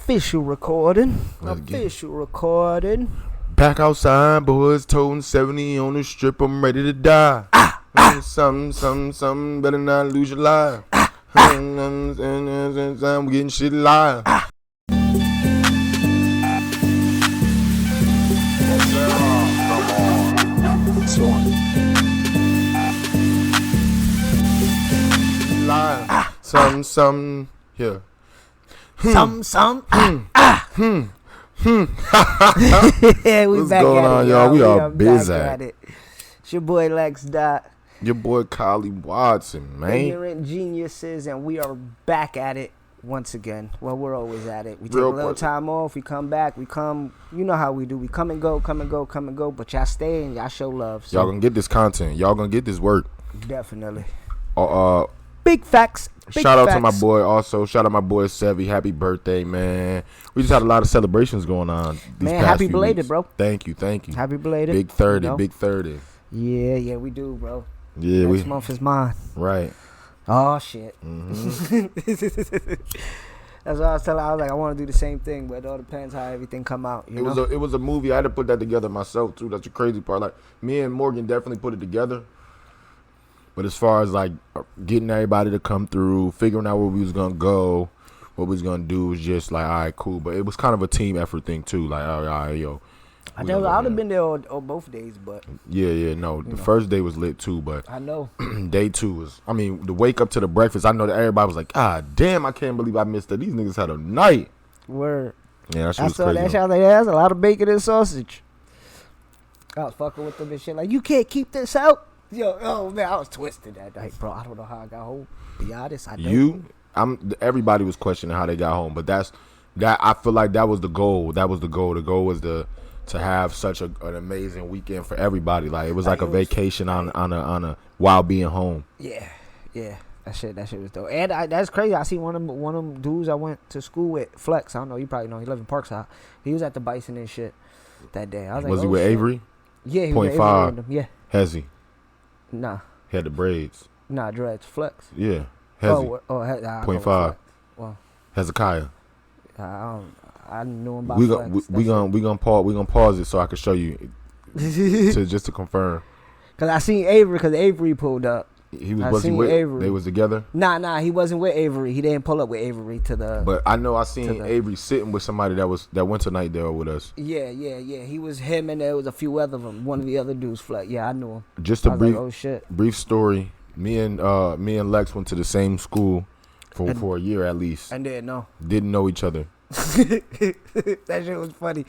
Official recording. Back outside, boys, toting 70 on the strip. I'm ready to die. Something, better not lose your life. I'm getting shit live. Some here. Yeah, we What's back going at on, it, y'all? We are back busy. at it. It's your boy Lex Dot, Your boy Collie Watson, man. Ignorant Geniuses, and we are back at it once again. Well, we're always at it. We take a little time off, we come back, you know how we do. We come and go, but y'all stay and y'all show love. So Y'all gonna get this content. Y'all gonna get this work. definitely. Big facts. Shout out to my boy also. Shout out my boy Sevy. Happy birthday, man. We just had a lot of celebrations going on these Man, past happy few belated, weeks. bro. Thank you. Happy belated. Big 30, you know? big 30. Yeah, we do, bro. Yeah, Next month is mine. Right. Oh, shit. Mm-hmm. That's what I was telling her. I was like, I want to do the same thing, but it all depends how everything come out. You know? It was a movie. I had to put that together myself too. That's the crazy part. Like me and Morgan definitely put it together. But as far as like getting everybody to come through, figuring out where we was gonna go, what we was gonna do was just like, all right, cool. But it was kind of a team effort thing too. Like, all right, yo. I would have been there on both days, but no. The first day was lit too, but I know. day two was. I mean, the wake up to the breakfast. I know that everybody was like, "God damn, I can't believe I missed that. These niggas had a night." Word. Yeah, that shit I was saw crazy. that shit. I was like, yeah, that's a lot of bacon and sausage. I was fucking with them and shit. Like, you can't keep this out. Yo, oh man, I was twisted that night, bro. I don't know how I got home. Be honest, I don't. Everybody was questioning how they got home, but that I feel like that was the goal. That was the goal. The goal was to have such an amazing weekend for everybody. Like it was like a vacation on a while being home. Yeah. That shit was dope. And that's crazy. I seen one of them dudes I went to school with, Flex. I don't know, you probably know. He lives in Parkside. He was at the Bison and shit that day. I was like, he with shit. Avery? Yeah, he was with Avery. Yeah. Hezzy. Nah. He had the braids. Nah, dreads. Flex. Yeah. Hezzy. .5. Well, Hezekiah. I knew him by Flex. We gonna pause it so I can show you just to confirm. Cause I seen Avery because Avery pulled up. He was he with Avery? They was together? Nah, he wasn't with Avery. He didn't pull up with Avery to the. But I know I seen Avery sitting with somebody that went to Night Dale with us. Yeah. He was him and there was a few other of them. One of the other dudes, Flex. Yeah, I knew him. Just a brief, like, oh shit. Brief story. Me and Lex went to the same school for a year at least. And didn't know each other. That shit was funny.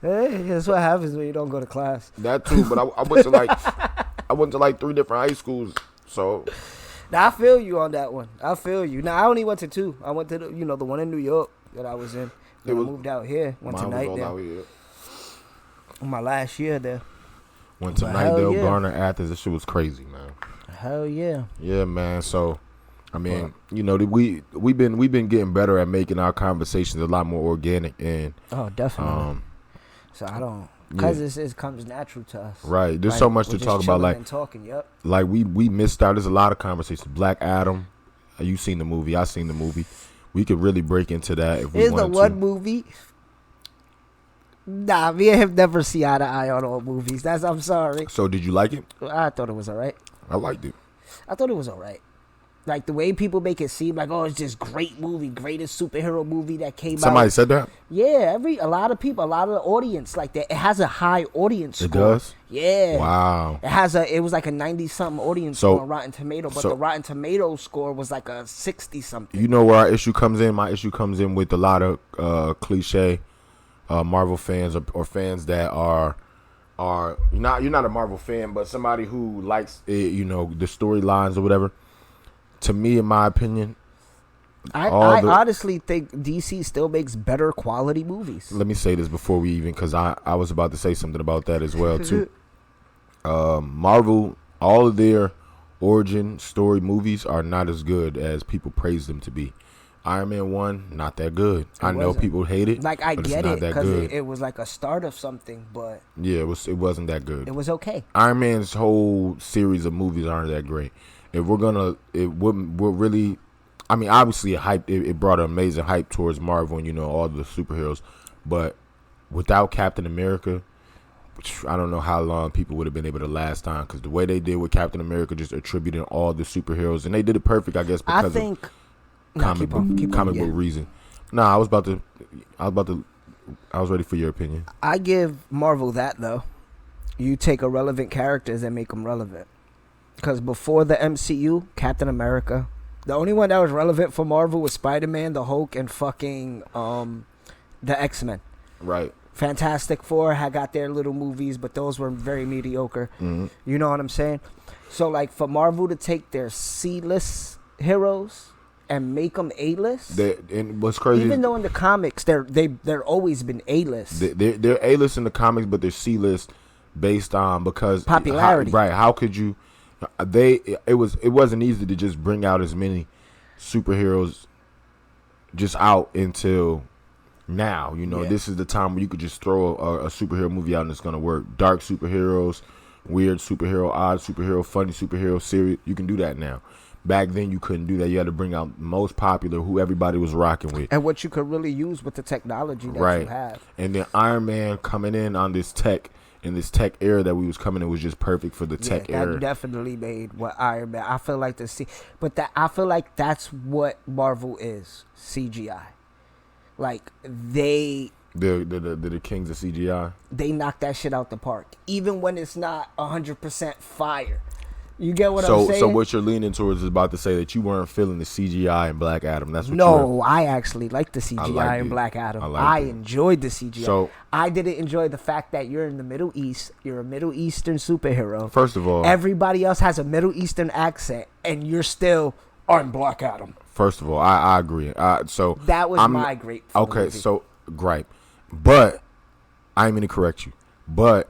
Hey, that's what happens when you don't go to class. That too, but I went to like 3 different high schools. So now I feel you on that one. I feel you. Now I only went to 2. I went to the one in New York that I was in. Then I moved out here. Went to Night Dale. My last year there. Went to Night Dale, Garner, Athens. This shit was crazy, man. Hell yeah. Yeah, man. So I mean, we've been getting better at making our conversations a lot more organic and definitely. So I don't. Because it comes natural to us. Right. There's so much to talk about. Like talking, like we missed out. There's a lot of conversations. Black Adam. You seen the movie. I seen the movie. We could really break into that if we wanted to. Here's the one movie. Nah, me and him never see eye to eye on all movies. I'm sorry. So did you like it? I thought it was alright. I liked it. I thought it was alright. Like the way people make it seem like, oh, it's this great movie, greatest superhero movie that came out. Somebody said that? Yeah, a lot of people, a lot of the audience, like that. It has a high audience score. It does? Yeah. Wow. It was like a 90-something audience score on Rotten Tomatoes, but the Rotten Tomatoes score was like a 60-something. You know where our issue comes in? My issue comes in with a lot of cliche Marvel fans or fans that are you're not a Marvel fan, but somebody who likes it, the storylines or whatever. To me, in my opinion, I honestly think DC still makes better quality movies. Let me say this before we even, because I was about to say something about that as well too. Marvel, all of their origin story movies are not as good as people praise them to be. Iron Man 1, not that good. I know people hate it. Like I get it because it was like a start of something, but yeah, it wasn't that good. It was okay. Iron Man's whole series of movies aren't that great. If we're really I mean, obviously, it brought an amazing hype towards Marvel and all the superheroes, but without Captain America, I don't know how long people would have been able to last time, because the way they did with Captain America, just attributing all the superheroes, and they did it perfect, I guess, because of comic book reason. Nah, I was ready for your opinion. I give Marvel that though. You take irrelevant characters and make them relevant. Because before the MCU, Captain America, the only one that was relevant for Marvel was Spider-Man, the Hulk, and fucking the X-Men. Right. Fantastic Four had got their little movies, but those were very mediocre. Mm-hmm. You know what I'm saying? So, like, for Marvel to take their C-list heroes and make them A-list, and what's crazy, even though in the comics they're always been A-list. They're A-list in the comics, but they're C-list based on because popularity. How could you? It wasn't easy to just bring out as many superheroes just out until now. This is the time where you could just throw a superhero movie out and it's gonna work. Dark superheroes, weird superhero, odd superhero, funny superhero, serious. You can do that now. Back then you couldn't do that. You had to bring out most popular, who everybody was rocking with, and what you could really use with the technology that you have. And then Iron Man coming in on this tech. In this tech era that we was coming in was just perfect for the tech era. That definitely made what Iron Man. I feel like I feel like that's what Marvel is. CGI. Like they're the kings of CGI. They knock that shit out the park, even when it's not 100% fire. You get what I'm saying? So what you're leaning towards is about to say that you weren't feeling the CGI in Black Adam. That's what. No, I actually liked the CGI in Black Adam. I enjoyed the CGI. So I didn't enjoy the fact that you're in the Middle East. You're a Middle Eastern superhero. First of all, everybody else has a Middle Eastern accent, and you're still on Black Adam. First of all, I agree. So that was my gripe. Okay, so gripe, but I ain't mean to correct you, but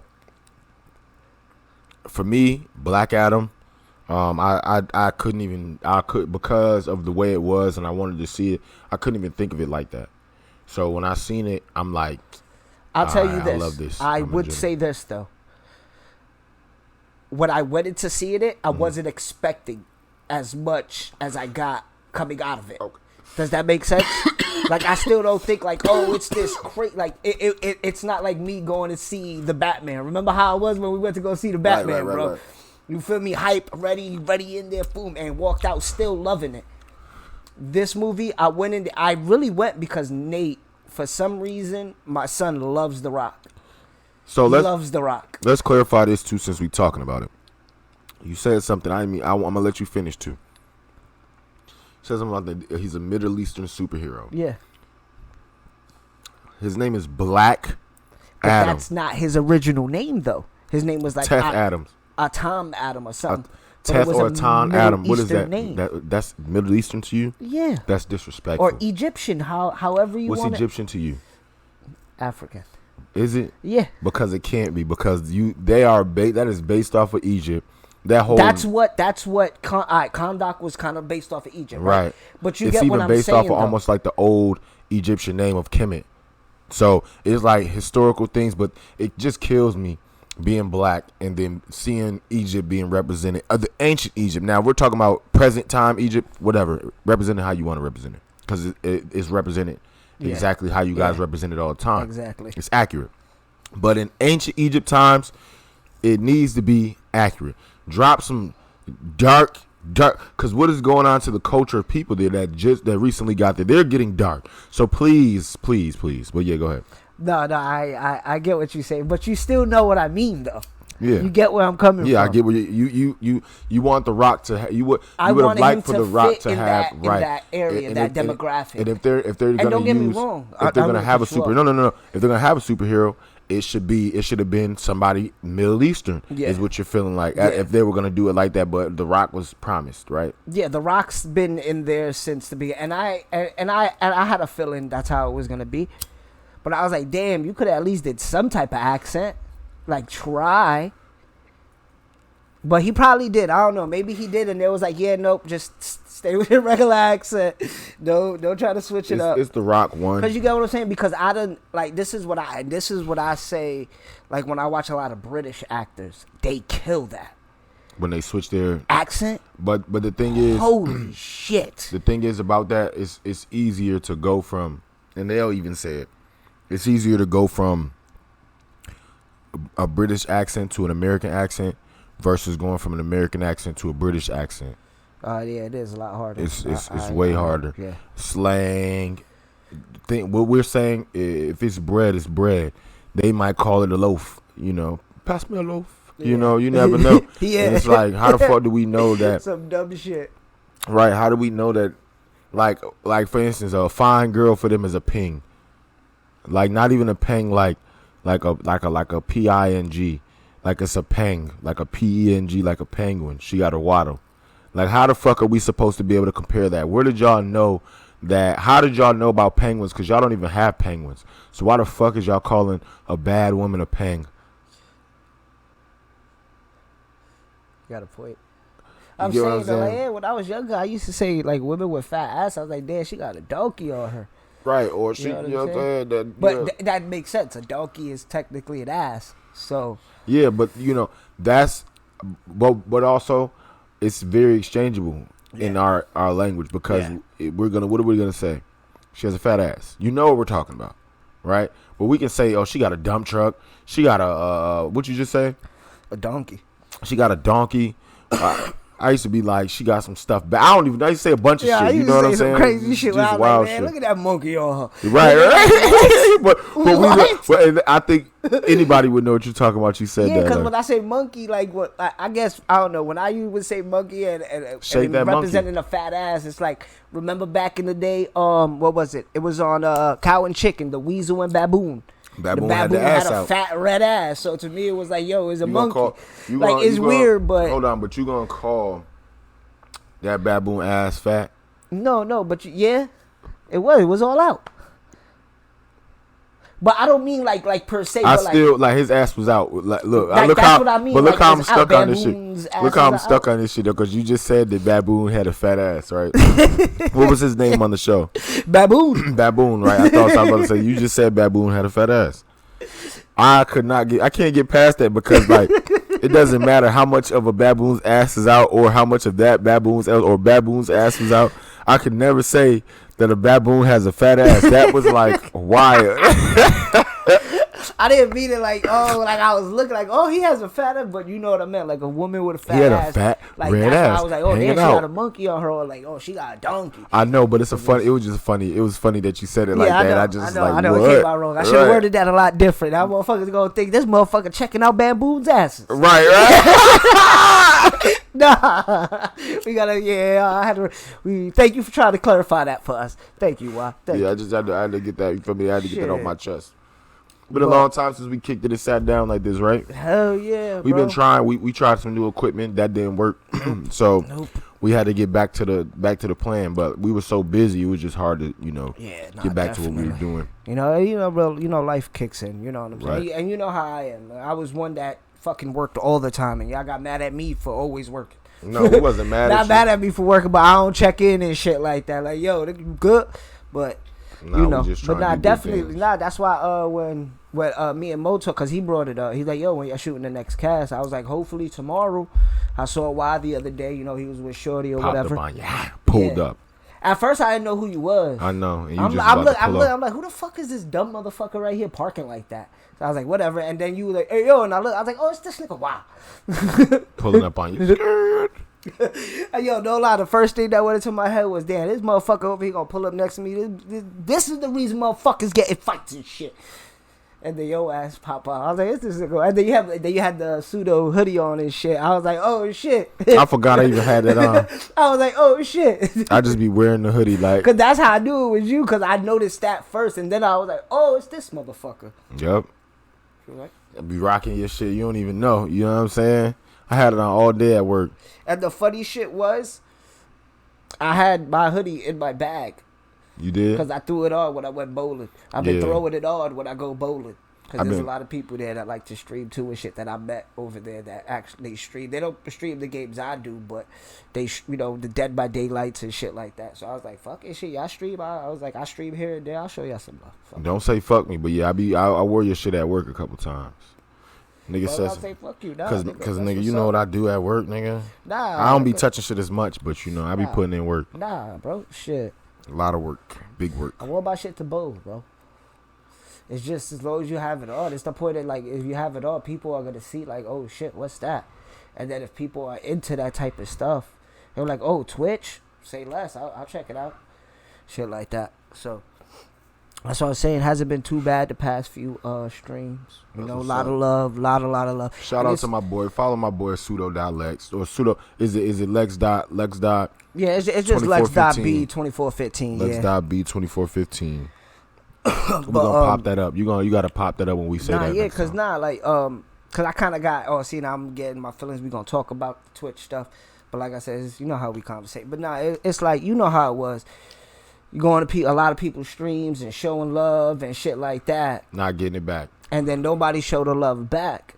for me, Black Adam. I couldn't because of the way it was and I wanted to see it. I couldn't even think of it like that. So when I seen it, I'm like, I'll tell you this. I love this. I would say this though. When I went into seeing it, I wasn't expecting as much as I got coming out of it. Okay. Does that make sense? Like I still don't think like, oh, it's this crazy. Like it's not like me going to see the Batman. Remember how it was when we went to go see the Batman, bro? Right. You feel me? Hype, ready in there, boom, and walked out still loving it. This movie, I really went because Nate, for some reason, my son loves The Rock. So he loves The Rock. Let's clarify this too, since we're talking about it. You said something. I'm gonna let you finish too. You said something about he's a Middle Eastern superhero. Yeah. His name is Black Adam. That's not his original name though. His name was like Teth Adams. Tom Adam or something. Teth or Tom Adam. What is that? Name. That's Middle Eastern to you? Yeah. That's disrespectful. Or Egyptian, however you want it. What's Egyptian to you? African. Is it? Yeah. Because it can't be, because that is based off of Egypt. That's what Kahndaq was kind of based off of Egypt, right? But you it's get what I'm saying. It's even based off of almost like the old Egyptian name of Kemet. So it's like historical things, but it just kills me being black and then seeing Egypt being represented, the ancient Egypt. Now we're talking about present time Egypt, whatever, represented how you want to represent it, because it's represented exactly how you guys represent it all the time. Exactly, it's accurate. But in ancient Egypt times, it needs to be accurate. Drop some dark, because what is going on to the culture of people there that recently got there? They're getting dark. So please. Well, yeah, go ahead. No, I get what you're saying, but you still know what I mean, though. Yeah, you get where I'm coming from. Yeah, I get what you want the Rock to have. You would have liked for the Rock to have in that area, that demographic. And if they're gonna don't get me wrong, if they're gonna have a super, no, if they're gonna have a superhero, it should have been somebody Middle Eastern. Yeah. Is what you're feeling like if they were gonna do it like that. But the Rock was promised, right? Yeah, the Rock's been in there since the beginning, and I had a feeling that's how it was gonna be. But I was like, damn, you could have at least did some type of accent. Like, try. But he probably did. I don't know. Maybe he did, and they was like, yeah, nope, just stay with your regular accent. Don't try to switch it up. It's the Rock one. Because you get what I'm saying? Because this is what I say, like, when I watch a lot of British actors, they kill that. when they switch their accent. But the thing is, holy shit. The thing is about that is it's easier to go from, and they'll even say it. It's easier to go from a British accent to an American accent versus going from an American accent to a British accent. Yeah, it is a lot harder. It's way harder. Yeah. Slang. What we're saying, if it's bread, it's bread. They might call it a loaf. You know, pass me a loaf. Yeah. You know, you never know. Yeah. And it's like, how the fuck do we know that? Some dumb shit. Right. How do we know that? Like for instance, a fine girl for them is a ping. Like not even a peng, like a ping, like it's a peng, like a peng, like a penguin. She got a waddle. Like how the fuck are we supposed to be able to compare that? Where did y'all know that? How did y'all know about penguins? Because y'all don't even have penguins. So why the fuck is y'all calling a bad woman a peng? You got a point. I'm saying though, like, yeah, when I was younger, I used to say like women with fat ass. I was like, damn, she got a donkey on her. Right, or she, you know what I'm saying? But that makes sense. A donkey is technically an ass. So yeah, but you know but also it's very exchangeable in our language because what are we gonna say? She has a fat ass. You know what we're talking about, right? But we can say, oh, she got a dump truck. She got a what you just say? A donkey. She got a donkey. I used to be like, she got some stuff, but I don't even. I used to say a bunch of shit. You know what I'm saying? Crazy shit. Just wild shit. Look at that monkey on her. Right. but I think anybody would know what you're talking about. You said that. Yeah, because when I say monkey, like what I guess I don't know. When I would say monkey and representing a fat ass, it's like remember back in the day. What was it? It was on Cow and Chicken, the Weasel and Baboon. Baboon had a fat red ass, so to me it was like, yo, it's a monkey. It's weird, but hold on, but you gonna call that baboon ass fat? No, but it was all out. But I don't mean like per se. I still like his ass was out. Like, look how, what I mean. But look how I'm stuck on this shit. Look how I'm stuck on this shit though, because you just said that baboon had a fat ass, right? What was his name on the show? Baboon. Baboon, right? I thought I was about to say you just said baboon had a fat ass. I can't get past that because like it doesn't matter how much of a baboon's ass is out or how much of that baboon's ass was out. I could never say that a baboon has a fat ass. That was like wild. I didn't mean it like I was looking like he has a fat ass, but you know what I meant, like a woman with a fat ass. He had a fat red ass. I was like, she got a monkey on her, or like, she got a donkey. I know, but it was just funny. It was funny that you said it like that. I know, it came out wrong. I should have worded that a lot different. That motherfucker's gonna think this motherfucker checking out baboon's asses. Right. Nah, we gotta. Thank you for trying to clarify that for us. Thank you, Why? I had to get that. You feel me? I had to get that off my chest. Been a long time since we kicked it and sat down like this, right? Hell yeah, We've been trying. We tried some new equipment that didn't work, so we had to get back to the plan. But we were so busy, it was just hard to get back to what we were doing. Bro. Life kicks in. You know what I'm saying? Right. And you know how I am. I was one that fucking worked all the time, and y'all got mad at me for always working. No, it wasn't mad. Not mad at me for working, but I don't check in and shit like that. Like, yo, they good, but. Definitely. That's why when me and Mo talk, because he brought it up. He's like, yo, when y'all shooting the next cast, I was like, hopefully tomorrow. I saw Y the other day. He was with Shorty or whatever. Pulled up. At first, I didn't know who you was. I know. And I'm like, who the fuck is this dumb motherfucker right here parking like that? So I was like, whatever. And then you were like, hey, yo. And I was like, it's this nigga Y. Pulling up on you. Yo, no lie, the first thing that went into my head was, damn, this motherfucker over here gonna pull up next to me. This is the reason motherfuckers getting fights and shit. And then your ass pop out. I was like, it's this nigga. And then you had the pseudo hoodie on and shit. I was like, oh shit. I forgot I even had that on. I was like, oh shit. I just be wearing the hoodie like. Cause that's how I knew it was you. Cause I noticed that first, and then I was like, oh, it's this motherfucker. Yep. I be rocking your shit. You don't even know. You know what I'm saying? I had it on all day at work. And the funny shit was, I had my hoodie in my bag. You did? Because I threw it on when I went bowling. I've been throwing it on when I go bowling. Because there's a lot of people there that like to stream too and shit that I met over there that actually stream. They don't stream the games I do, but they, the Dead by Daylights and shit like that. So I was like, fuck it, shit, y'all stream. I was like, I stream here and there. I'll show y'all some love. Don't say fuck me, but yeah, I wore your shit at work a couple times. Nigga I'll says, say fuck you, nah, cause nigga, you know what I do at work, nigga. Nah, I don't be touching shit as much, but you know, I be putting in work. Nah, bro, shit. A lot of work, big work. I want my shit to both, bro. It's just as long as you have it all. It's the point that, like, if you have it all, people are gonna see, like, oh shit, what's that? And then if people are into that type of stuff, they're like, oh, Twitch, say less. I'll check it out. Shit like that. So that's what I was saying. It hasn't been too bad the past few streams. You know, a lot of love, lot of love. Shout out to my boy. Follow my boy pseudo.lex or pseudo. Is it lex dot? Yeah, it's just lex.b 2415. Lex.b 2415. We're gonna pop that up. You gotta pop that up when we say that. Yeah, cause cause I kind of got. See, now I'm getting my feelings. We gonna talk about the Twitch stuff, but like I said, you know how we conversate. But it's like, you know how it was. You going to a lot of people's streams and showing love and shit like that. Not getting it back. And then nobody showed the love back.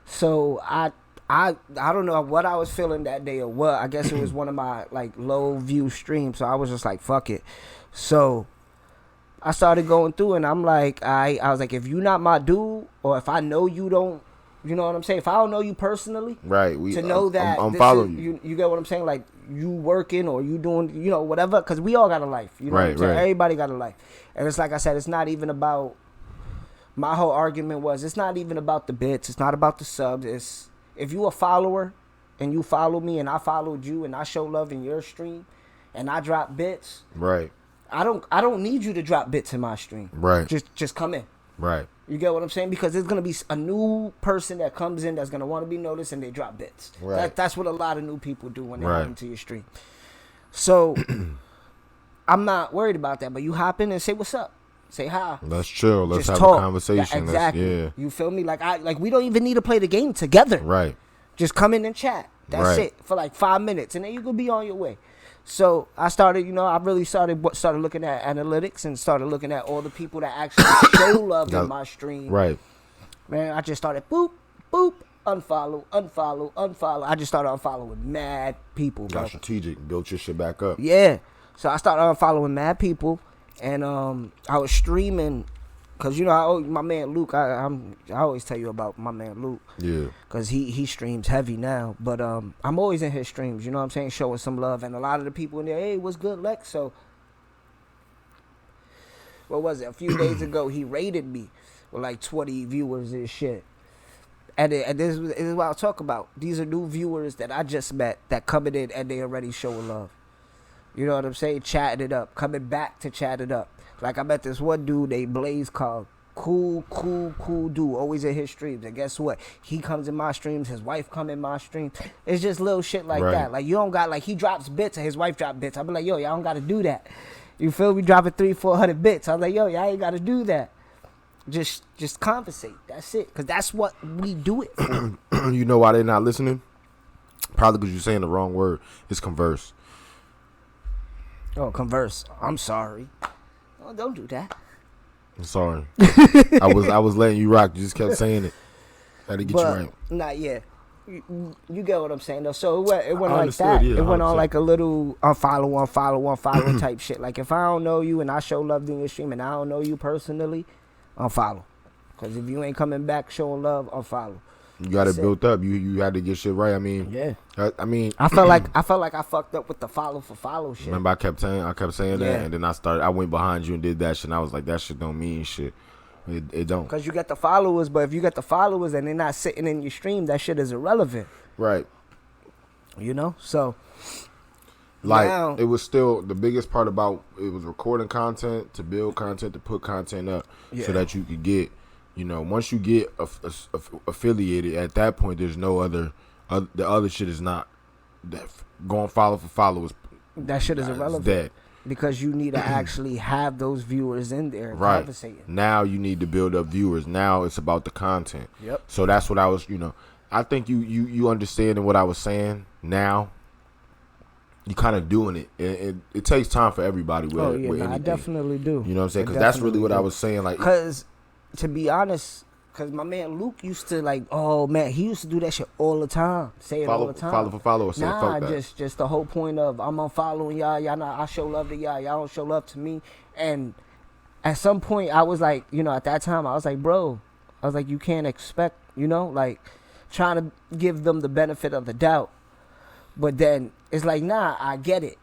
So I don't know what I was feeling that day or what. I guess it was one of my like low view streams. So I was just like, fuck it. So I started going through and I'm like, I was like, if you not my dude, or if I know you don't, you know what I'm saying? If I don't know you personally, right? To know that I'm following you. You get what I'm saying? Like, you working or you doing, you know, whatever. Because we all got a life. You know what I'm saying? Everybody got a life. And it's like I said, it's not even about, my whole argument was, it's not even about the bits. It's not about the subs. It's, if you a follower and you follow me and I followed you and I show love in your stream and I drop bits. Right. I don't need you to drop bits in my stream. Right. Just come in. Right. You get what I'm saying? Because there's going to be a new person that comes in that's going to want to be noticed and they drop bits. Right. That's what a lot of new people do when they hop into your stream. So I'm not worried about that, but you hop in and say what's up. Say hi. Let's chill. Let's just have talk. a conversation. Exactly. Yeah. You feel me? Like we don't even need to play the game together. Right. Just come in and chat. That's it for like 5 minutes, and then you could be on your way. So I started, you know, I really started looking at analytics and started looking at all the people that actually show love in my stream. Right. Man, I just started boop, unfollow. I just started unfollowing mad people. Got strategic. Built your shit back up. Yeah. So I started unfollowing mad people, and I was streaming. Cause you know my man Luke, I always tell you about my man Luke. Yeah. Cause he streams heavy now, but I'm always in his streams. You know what I'm saying, showing some love, and a lot of the people in there, hey, what's good, Lex? So what was it? A few days ago, he rated me with like 20 viewers and shit. And this is what I'll talk about. These are new viewers that I just met that coming in and they already showing love. You know what I'm saying? Chatting it up, coming back to chat it up. Like, I met this one dude named Blaze called cool dude, always in his streams. And guess what? He comes in my streams, his wife come in my streams. It's just little shit like that. Like, you don't got, like, he drops bits and his wife drop bits. I be like, yo, y'all don't got to do that. You feel me? Dropping 300-400 bits. I was like, yo, y'all ain't got to do that. Just conversate. That's it. Because that's what we do it for. You know why they're not listening? Probably because you're saying the wrong word. It's converse. Oh, converse. I'm sorry. Oh, don't do that. I'm sorry. I was letting you rock. You just kept saying it. Had to get you right. Not yet. You get what I'm saying though. So it went like that. Yeah, it went on like a little unfollow type shit. Like, if I don't know you and I show love in your stream and I don't know you personally, unfollow. Because if you ain't coming back showing love, unfollow. You got it built up. You had to get shit right. I mean, yeah. I felt like I fucked up with the follow for follow shit. Remember, I kept saying that, and then I went behind you and did that shit. And I was like, that shit don't mean shit. It don't. Because you got the followers, but if you got the followers and they're not sitting in your stream, that shit is irrelevant. Right. You know, so. Like, now, it was still the biggest part about it was recording content, to build content, to put content up, so that you could get. You know, once you get affiliated, at that point, there's no other. The other shit is not. Going follow for followers. That shit is irrelevant. Dead. Because you need to actually have those viewers in there conversating. Now you need to build up viewers. Now it's about the content. Yep. So that's what I was, I think you understanding what I was saying now. You kind of doing it. It takes time for everybody with anything. I definitely do. You know what I'm saying? Because that's really what I was saying. Like, because to be honest, because my man Luke used to he used to do that shit all the time. Say it all the time. Follow for follow or say fuck that. just the whole point of I'm unfollowing y'all. Y'all not, I show love to y'all. Y'all don't show love to me. And at some point I was like, at that time I was like, bro, you can't expect you know, like trying to give them the benefit of the doubt. But then it's like, nah, I get it.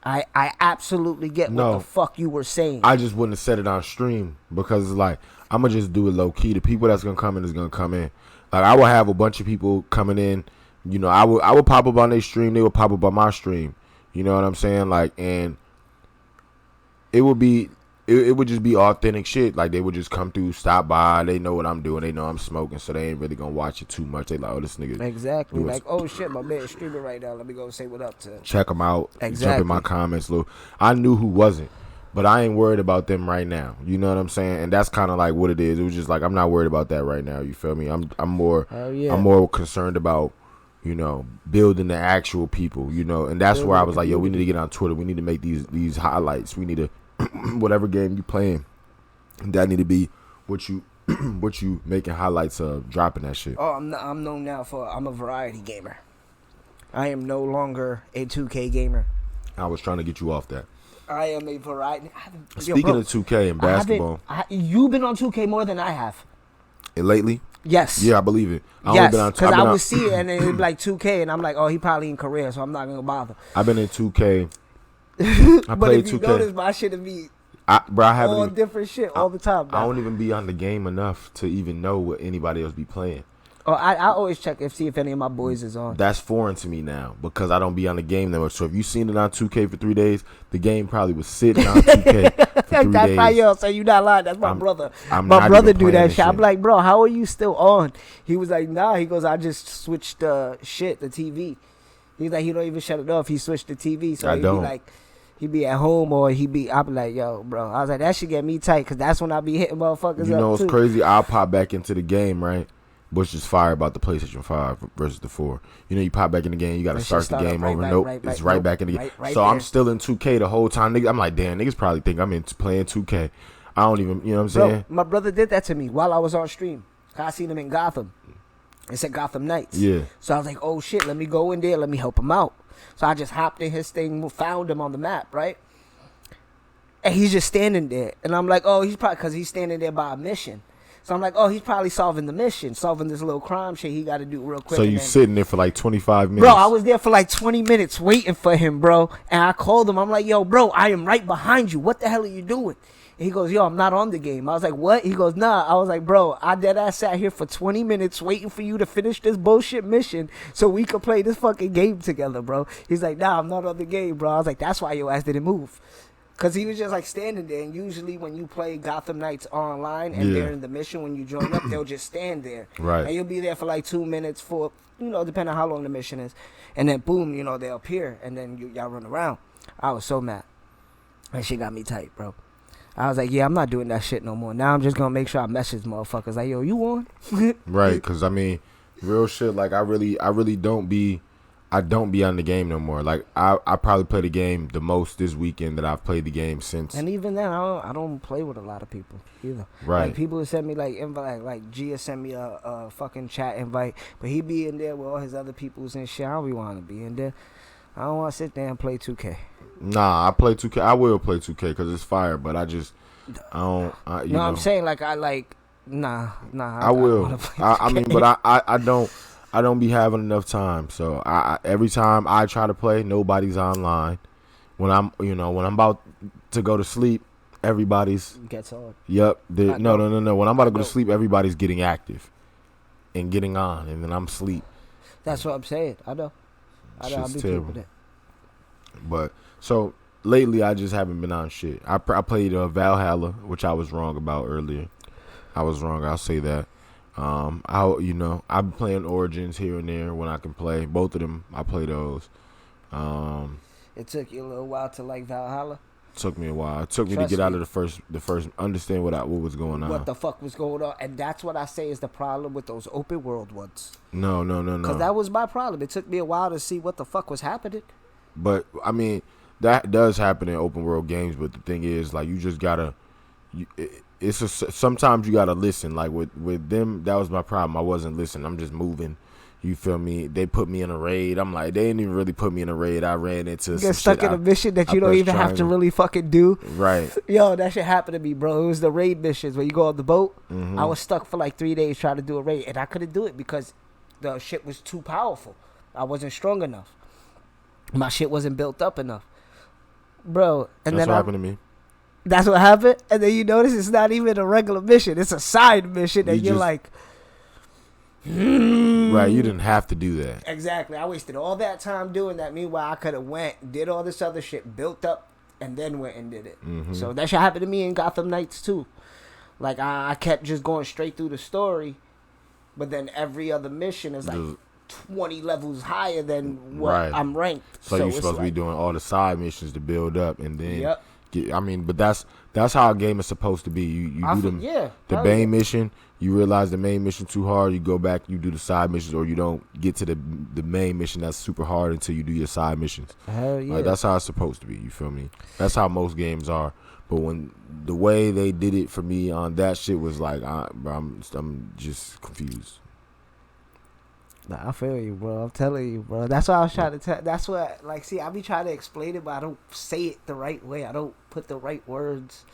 I absolutely get what the fuck you were saying. I just wouldn't have said it on stream because it's like, I'm going to just do it low key. The people that's going to come in is going to come in. Like, I will have a bunch of people coming in. You know, I would pop up on their stream. They would pop up on my stream. You know what I'm saying? Like, and it would just be authentic shit. Like, they would just come through, stop by. They know what I'm doing. They know I'm smoking, so they ain't really gonna watch it too much. They like, oh, this nigga. Exactly. Like, oh shit, my man streaming right now. Let me go say what up to. Check them out. Exactly. Jump in my comments. Look, I knew who wasn't, but I ain't worried about them right now. You know what I'm saying? And that's kind of like what it is. It was just like, I'm not worried about that right now. You feel me? I'm more concerned about, you know, building the actual people, you know, and that's where I was like, yo, we need to get on Twitter. We need to make these highlights. We need to, whatever game you playing, that need to be what you making highlights of, dropping that shit. Oh, I'm known now for, I'm a variety gamer. I am no longer a 2K gamer. I was trying to get you off that. I am a variety. Speaking of 2K and basketball. You've been on 2K more than I have. And lately? Yes. Yeah, I believe it. Yes, because I would see it and then it'd be like 2K and I'm like, oh, he probably in Korea, so I'm not going to bother. I've been in 2K. I but played if you 2K. notice, my shit would be I haven't all different shit all the time. Bro. I don't even be on the game enough to even know what anybody else be playing. Oh, I always check and see if any of my boys is on. That's foreign to me now because I don't be on the game that much. So if you seen it on 2K for 3 days, the game probably was sitting on 2K for 3 days. That's how you say you not lying. That's my brother. My brother do that shit. I'm like, bro, how are you still on? He was like, nah. He goes, I just switched the TV. He's like, he don't even shut it off. He switched the TV. So he'd be at home or I'd be like, yo, bro. I was like, that should get me tight because that's when I be hitting motherfuckers up. You know what's crazy? I'll pop back into the game, right? Bush is fire about the PlayStation 5 versus the 4. You know, you pop back in the game, you got to start the game over. Nope, it's right back in the game. So I'm still in 2K the whole time. I'm like, damn, niggas probably think I'm in playing 2K. I don't even, you know what I'm saying? My brother did that to me while I was on stream. I seen him in Gotham. It said Gotham Knights. Yeah. So I was like, oh shit, let me go in there, let me help him out. So I just hopped in his thing, found him on the map, right? And he's just standing there. And I'm like, oh, he's probably, because he's standing there by a mission. So I'm like, oh, he's probably solving the mission, solving this little crime shit he got to do real quick. So you sitting there for like 25 minutes? Bro, I was there for like 20 minutes waiting for him, bro. And I called him. I'm like, yo, bro, I am right behind you. What the hell are you doing? And he goes, yo, I'm not on the game. I was like, what? He goes, nah. I was like, bro, I deadass sat here for 20 minutes waiting for you to finish this bullshit mission so we could play this fucking game together, bro. He's like, nah, I'm not on the game, bro. I was like, that's why your ass didn't move. Because he was just like standing there. And usually when you play Gotham Knights online and they're in the mission, when you join up, they'll just stand there. Right. And you'll be there for like 2 minutes for, you know, depending on how long the mission is. And then boom, you know, they'll appear. And then y'all run around. I was so mad. That shit got me tight, bro. I was like, yeah, I'm not doing that shit no more. Now I'm just going to make sure I message motherfuckers. Like, yo, you on? Right. Because, I mean, real shit, like, I really don't be on the game no more. Like I probably played the game the most this weekend that I've played the game since. And even then, I don't play with a lot of people either. Right. Like people send me like invite, like Gia sent me a fucking chat invite, but he be in there with all his other peoples and shit. I don't be want to be in there. I don't want to sit there and play 2K. Nah, I play 2K. I will play 2K because it's fire, but I don't. You know. I'm saying like nah. I will. I mean, but I don't. I don't be having enough time, so I every time I try to play, nobody's online. When I'm about to go to sleep, everybody's gets on. Yep. No. When I'm about to go to sleep, everybody's getting active and getting on, and then I'm asleep. That's what I'm saying. I know. I'll be terrible. That. But so lately, I just haven't been on shit. I played Valhalla, which I was wrong about earlier. I was wrong. I'll say that. I've been playing Origins here and there when I can play. Both of them, I play those. It took you a little while to like Valhalla? Took me a while. It took me to get out of the first, understand what was going on. What the fuck was going on. And that's what I say is the problem with those open world ones. No. Because that was my problem. It took me a while to see what the fuck was happening. But, I mean, that does happen in open world games. But the thing is, like, you just gotta... sometimes you gotta listen. Like with them, that was my problem. I wasn't listening. I'm just moving. You feel me? They put me in a raid. I'm like, they didn't even really put me in a raid. I ran into you some get stuck shit. in a mission that you don't even have to really fucking do. Right. Yo, that shit happened to me, bro. It was the raid missions where you go on the boat. I was stuck for like 3 days trying to do a raid, and I couldn't do it because the shit was too powerful. I wasn't strong enough. My shit wasn't built up enough, bro. And That's then what happened to me. That's what happened. And then you notice it's not even a regular mission; it's a side mission, and you're like. Right, you didn't have to do that. Exactly. I wasted all that time doing that. Meanwhile, I could have went, did all this other shit, built up, and then went and did it. So that shit happened to me in Gotham Knights too. Like I kept just going straight through the story, but then every other mission is like 20 levels higher than what I'm ranked. So you're supposed to be doing all the side missions to build up, and then but that's how a game is supposed to be. You do the main mission. You realize the main mission too hard, you go back, you do the side missions, or you don't get to the main mission that's super hard until you do your side missions. Hell yeah. Like, that's how it's supposed to be, you feel me? That's how most games are. But when the way they did it for me on that shit was like, I'm just confused. Nah, I feel you, bro. I'm telling you, bro. That's why I was trying to tell. That's what, like, see, I be trying to explain it, but I don't say it the right way. I don't put the right words.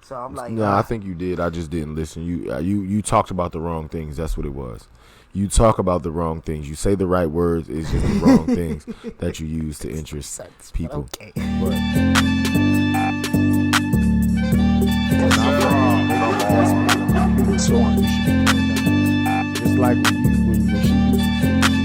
So I'm like, no, I think you did. I just didn't listen. You talked about the wrong things. That's what it was. You talk about the wrong things. You say the right words. It's just the wrong things that you use to interest people. Okay. Just like